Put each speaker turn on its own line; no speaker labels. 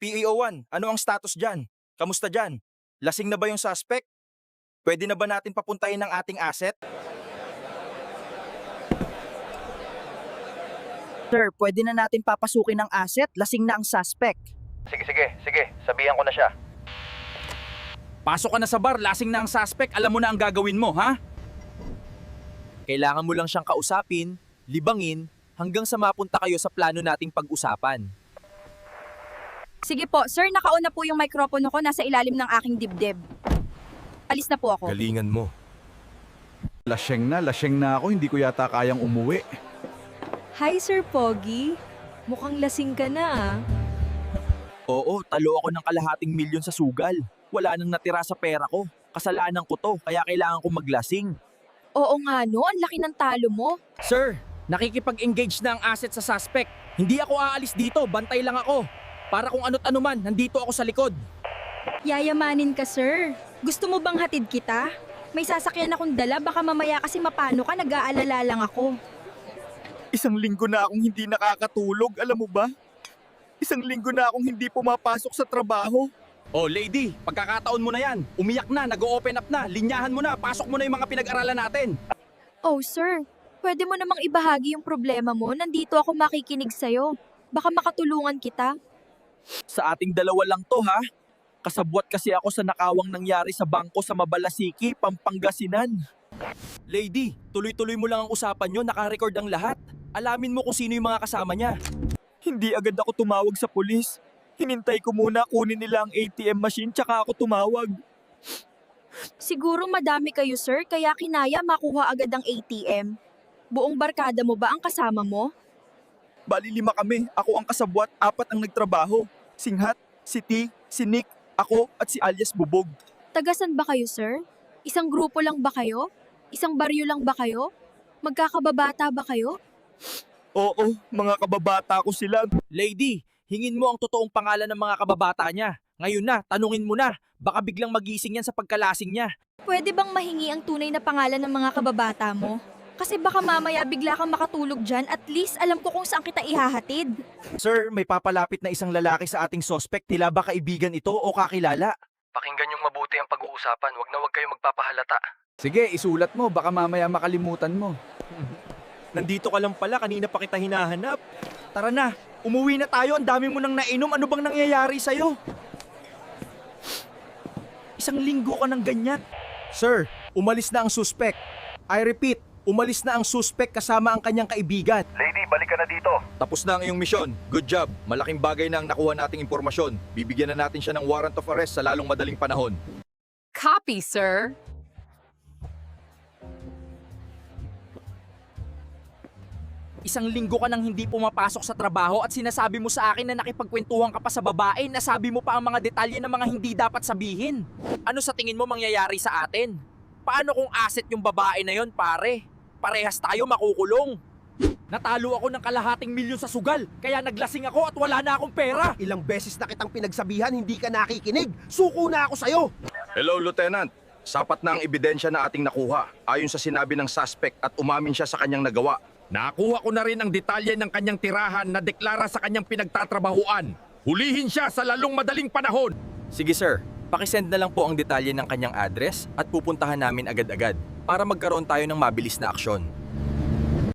PEO1, ano ang status dyan? Kamusta dyan? Lasing na ba yung suspect? Pwede na ba natin papuntahin ang ating asset?
Sir, pwede na natin papasukin ang asset, lasing na ang suspect.
Sige. Sabihan ko na siya.
Pasok ka na sa bar, lasing na ang suspect, alam mo na ang gagawin mo, ha?
Kailangan mo lang siyang kausapin, libangin, hanggang sa mapunta kayo sa plano nating pag-usapan.
Sige po, sir, nakauna po yung mikropono ko nasa ilalim ng aking dibdib. Alis na po ako.
Galingan mo.
Laseng na ako, hindi ko yata kayang umuwi.
Hi, Sir Pogi. Mukhang lasing ka na ah.
Oo, talo ako ng kalahating milyon sa sugal. Wala nang natira sa pera ko. Kasalanan ko to, kaya kailangan ko maglasing.
Oo nga no, ang laki ng talo mo.
Sir, nakikipag-engage na ang asset sa suspect. Hindi ako aalis dito, bantay lang ako. Para kung ano't ano man, nandito ako sa likod.
Yayamanin ka, sir. Gusto mo bang hatid kita? May sasakyan akong dala, baka mamaya kasi mapano ka, nag-aalala lang ako.
Isang linggo na akong hindi nakakatulog, alam mo ba? Isang linggo na akong hindi pumapasok sa trabaho.
Oh lady, pagkakataon mo na yan. Umiyak na, nag-open up na, linyahan mo na, pasok mo na yung mga pinag-aralan natin.
Oh, sir, pwede mo namang ibahagi yung problema mo. Nandito ako makikinig sa'yo. Baka makatulungan kita.
Sa ating dalawa lang to, ha? Kasabwat kasi ako sa nakawang nangyari sa bangko sa Mabalasiki, Pampangasinan. Lady, tuloy-tuloy mo lang ang usapan nyo, naka-record ang lahat. Alamin mo kung sino yung mga kasama niya.
Hindi agad ako tumawag sa pulis. Hinintay ko muna kunin nila ang ATM machine tsaka ako tumawag.
Siguro madami kayo, sir, kaya kinaya makuha agad ang ATM. Buong barkada mo ba ang kasama mo?
Bali 5 kami, ako ang kasabwat, 4 ang nagtrabaho. Singhat, si T, si Nick, ako at si alias Bubog.
Tagasan ba kayo, sir? Isang grupo lang ba kayo? Isang baryo lang ba kayo? Magkakababata ba kayo?
Oo, mga kababata ko sila.
Lady, hingin mo ang totoong pangalan ng mga kababata niya. Ngayon na, tanungin mo na. Baka biglang magising yan sa pagkalasing niya.
Pwede bang mahingi ang tunay na pangalan ng mga kababata mo? Kasi baka mamaya bigla kang makatulog dyan, at least alam ko kung saan kita ihahatid.
Sir, may papalapit na isang lalaki sa ating suspect. Tila ba kaibigan ito o kakilala?
Pakinggan yung mabuti ang pag-uusapan. Wag kayong magpapahalata.
Sige, isulat mo, baka mamaya makalimutan mo.
Nandito ka lang pala, kanina pa kita hinahanap. Tara na, umuwi na tayo, ang dami mo nang nainom. Ano bang nangyayari sa'yo? Isang linggo ka ng ganyan. Sir, umalis na ang suspect. I repeat, umalis na ang suspect kasama ang kanyang kaibigan.
Lady, balik ka na dito.
Tapos na ang iyong misyon. Good job. Malaking bagay na ang nakuha nating impormasyon. Bibigyan na natin siya ng warrant of arrest sa lalong madaling panahon.
Copy, sir.
Isang linggo ka nang hindi pumapasok sa trabaho at sinasabi mo sa akin na nakipagkwentuhan ka pa sa babae, nasabi mo pa ang mga detalye ng mga hindi dapat sabihin. Ano sa tingin mo mangyayari sa atin? Paano kung asset yung babae na yon, pare? Parehas tayo makukulong. Natalo ako ng kalahating milyon sa sugal, kaya naglasing ako at wala na akong pera.
Ilang beses na kitang pinagsabihan, hindi ka nakikinig. Suko na ako sa'yo.
Hello, Lieutenant. Sapat na ang ebidensya na ating nakuha. Ayon sa sinabi ng suspect at umamin siya sa kanyang nagawa.
Nakuha ko na rin ang detalye ng kanyang tirahan na deklara sa kanyang pinagtatrabahuan. Hulihin siya sa lalong madaling panahon.
Sige sir, pakisend na lang po ang detalye ng kanyang address at pupuntahan namin agad-agad para magkaroon tayo ng mabilis na aksyon.